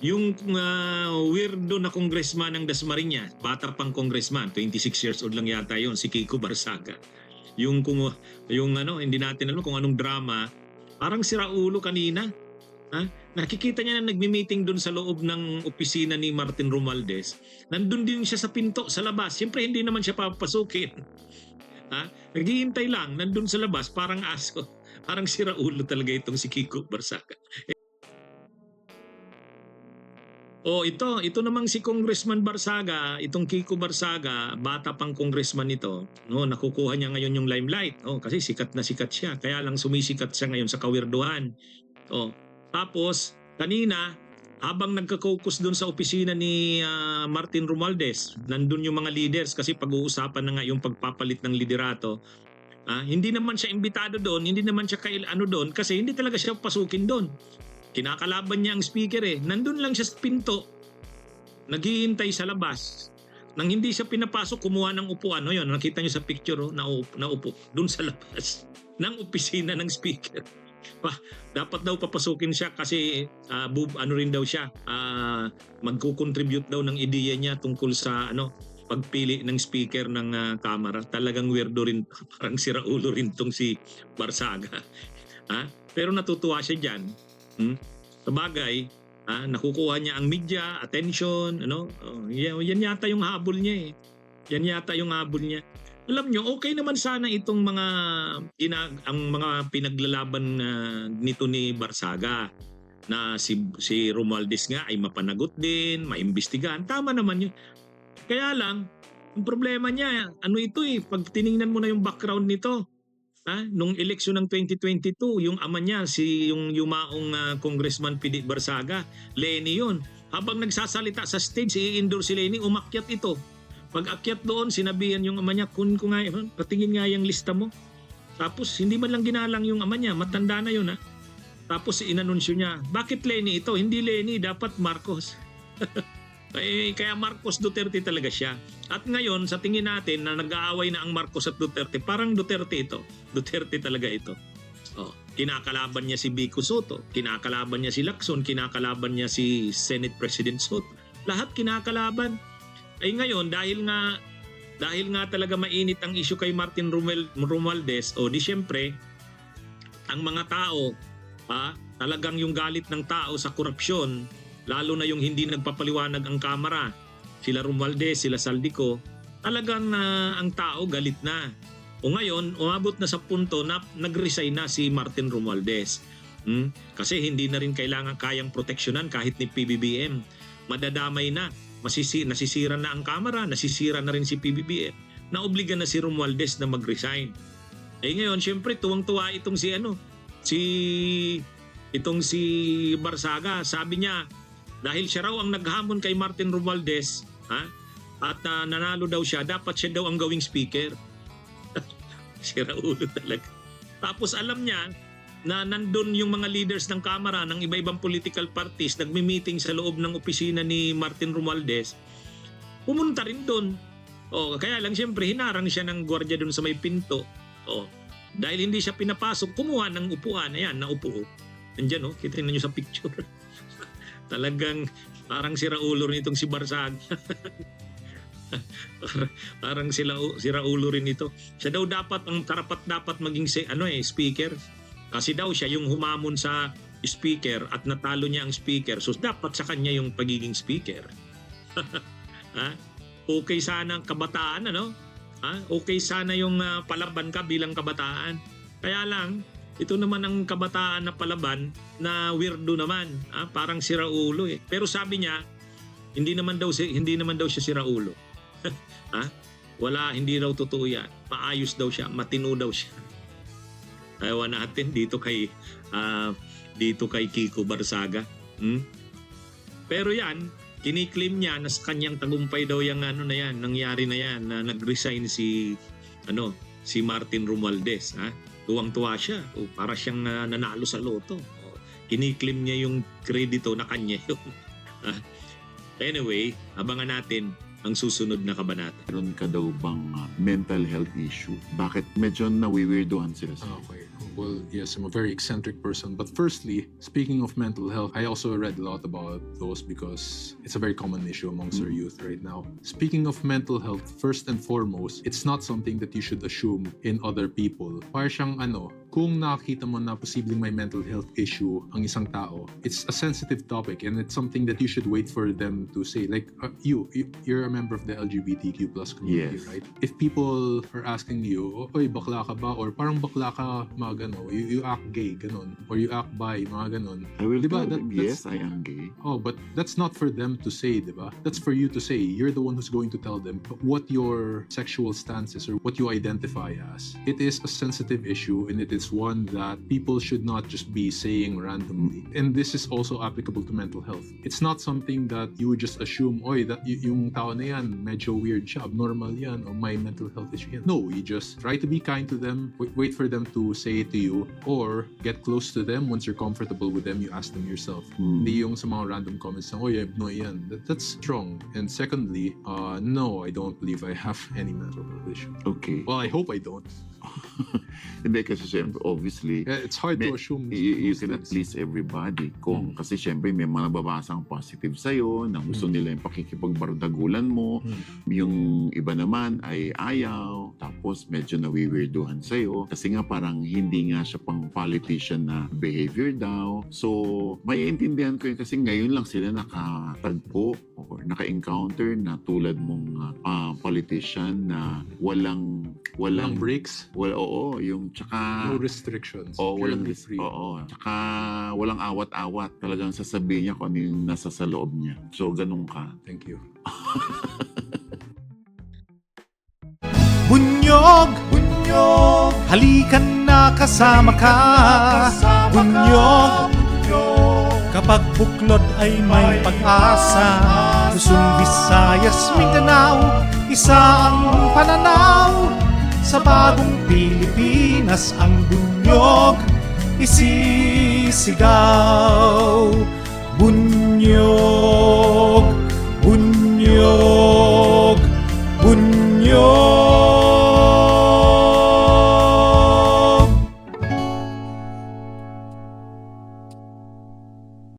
Yung weirdo na congressman ng Dasmariñas, bata pang congressman, 26 years old lang yata yon, si Kiko Barsaga. Yung hindi natin alam kung anong drama, parang sira ulo kanina. Ha? Nakikita niya na nagmi-meeting doon sa loob ng opisina ni Martin Romualdez. Nandun din siya sa pinto sa labas. Siyempre hindi naman siya papasukin. Ha? Naghihintay lang, nandun sa labas, parang aso. Parang sira ulo talaga itong si Kiko Barsaga. Ito namang si Congressman Barsaga, itong Kiko Barsaga, bata pang congressman ito, no, nakukuha niya ngayon yung limelight, kasi sikat na sikat siya, kaya lang sumisikat siya ngayon sa kawirduhan. Tapos kanina, habang nagka-caucus doon sa opisina ni Martin Romualdez, nandun yung mga leaders kasi pag-uusapan na nga yung pagpapalit ng liderato. Hindi naman siya imbitado doon, hindi naman siya doon kasi hindi talaga siya pasukin doon. Kinakalaban niya ang speaker Nandun lang siya sa pinto. Naghihintay sa labas. Nang hindi siya pinapasok, kumuha ng upuan. Yun, nakita niyo sa picture, naupo dun sa labas ng opisina ng speaker. Dapat daw papasukin siya kasi rin daw siya, magkukontribute daw ng ideya niya tungkol sa pagpili ng speaker ng Kamara. Talagang weirdo rin, parang siraulo rin tong si Barsaga. Pero natutuwa siya dyan. Sabagay, nakukuha niya ang media, attention, yan yata yung habol niya Yan yata yung habol niya. Alam nyo, okay naman sana itong ang mga pinaglalaban nito ni Barsaga na si Romualdez nga ay mapanagot din, maimbestigahan. Tama naman yun. Kaya lang, ang problema niya, pag tiningnan mo na yung background nito, nung eleksyon ng 2022, yung ama niya, yung yumaong Congressman Pidi Barsaga, Leni yun. Habang nagsasalita sa stage, i-endorse si Leni, umakyat ito. Pag akyat doon, sinabihan yung ama niya, kunin ko nga, patingin nga yung lista mo. Tapos, hindi man lang ginalang yung ama niya, matanda na yun Tapos, inanunsyo niya, bakit Leni ito? Hindi Leni, dapat Marcos. Kaya Marcos Duterte talaga siya. At ngayon, sa tingin natin na nag-aaway na ang Marcos at Duterte, parang Duterte ito. Duterte talaga ito. Kinakalaban niya si Vico Soto, kinakalaban niya si Lacson, kinakalaban niya si Senate President Soto. Lahat kinakalaban. Ngayon, dahil nga talaga mainit ang issue kay Martin Romualdez, di syempre, ang mga tao, talagang yung galit ng tao sa korupsyon, lalo na yung hindi nagpapaliwanag ang Kamara, sila Romualdez, sila Saldico, talagang ang tao galit na. Ngayon, umabot na sa punto na nag-resign na si Martin Romualdez. Kasi hindi na rin kayang proteksyonan kahit ni PBBM. Madadamay na, nasisira na ang Kamara, nasisira na rin si PBBM. Naobliga na si Romualdez na mag-resign. Ngayon, syempre, tuwang-tuwa itong si Barsaga. Sabi niya, dahil siya raw ang naghamon kay Martin Romualdez, at nanalo daw siya, dapat siya daw ang gawing speaker. Sira ulo talaga. Tapos alam niya na nandun yung mga leaders ng Kamara ng iba-ibang political parties nagmi-meeting sa loob ng opisina ni Martin Romualdez. Pumunta rin doon. Kaya lang siyempre hinarang siya ng gwardiya doon sa may pinto. Dahil hindi siya pinapasok, kumuha ng upuan. Ayan, naupo. Nandiyan, kita niyo sa picture. Talagang parang siraulo rin itong si Barsaga. Parang siraulo rin ito. Siya daw ang karapat dapat maging speaker. Kasi daw siya yung humamon sa speaker at natalo niya ang speaker. So dapat sa kanya yung pagiging speaker. Okay sana ang kabataan, Okay sana yung palaban ka bilang kabataan. Kaya lang, ito naman ang kabataan na palaban na weirdo naman. Parang siraulo Pero sabi niya, hindi naman daw siya siraulo. Hindi raw totoo yan. Maayos daw siya, matino daw siya. Ewan natin dito kay Kiko Barsaga. Pero yan, kiniklaim niya na sa kanyang tagumpay daw yung nangyari na yan, na nag-resign si Martin Romualdez. Tuwang-tuwa siya. Para siyang nanalo sa loto. Kiniklaim niya yung kredito na kanya yun. Anyway, abangan natin ang susunod na kabanata. Meron ka daw bang mental health issue? Bakit medyo nawiwirdohan sila sa Okay. Well, yes, I'm a very eccentric person. But firstly, speaking of mental health, I also read a lot about those because it's a very common issue amongst our youth right now. Speaking of mental health, first and foremost, it's not something that you should assume in other people. Para siyang kung nakita mo na posibleng may mental health issue ang isang tao, it's a sensitive topic and it's something that you should wait for them to say. Like, you're a member of the LGBTQ plus community, Yes. right? If people are asking you, oy, bakla ka ba? Or parang bakla ka, mga gano, you act gay, ganon. Or you act bi, mga ganon. I will Diba, tell them, that's- yes, I am gay. Oh, but that's not for them to say, diba? That's for you to say. You're the one who's going to tell them what your sexual stance is or what you identify as. It is a sensitive issue and it is one that people should not just be saying randomly. And this is also applicable to mental health. It's not something that you would just assume, oy, that yung tao na yan, medyo weird siya, abnormal yan, or may mental health issue yan. No, you just try to be kind to them, wait for them to say it to you, or get close to them. Once you're comfortable with them, you ask them yourself. Hindi yung sa mga random comments na, oy, no, yan. That's strong. And secondly, no, I don't believe I have any mental health issue. Okay. Well, I hope I don't. Hindi kasi syempre, obviously, It's hard to assume. you cannot please everybody. Kasi syempre may mga nababasang positive sa'yo na gusto nila yung pakikipagbardagulan mo. Yung iba naman ay ayaw. Tapos medyo nawiwirduhan sa'yo. Kasi nga parang hindi nga siya pang politician na behavior daw. So, maiintindihan ko yun kasi ngayon lang sila nakatagpo or naka-encounter na tulad mong politician na walang breaks, oo, yung tsaka no restrictions. walang purely free. tsaka walang awat-awat. Talagang sasabihin niya kung ano yung nasa sa loob niya. So, ganun ka. Thank you. Bunyog, bunyog, halikan na kasama ka. Bunyog, kapag buklod ay may pag-asa. Luzon, Visayas, Mindanao, isa ang pananaw. Sa bagong Pilipinas ang bunyog isisigaw. Bunyog.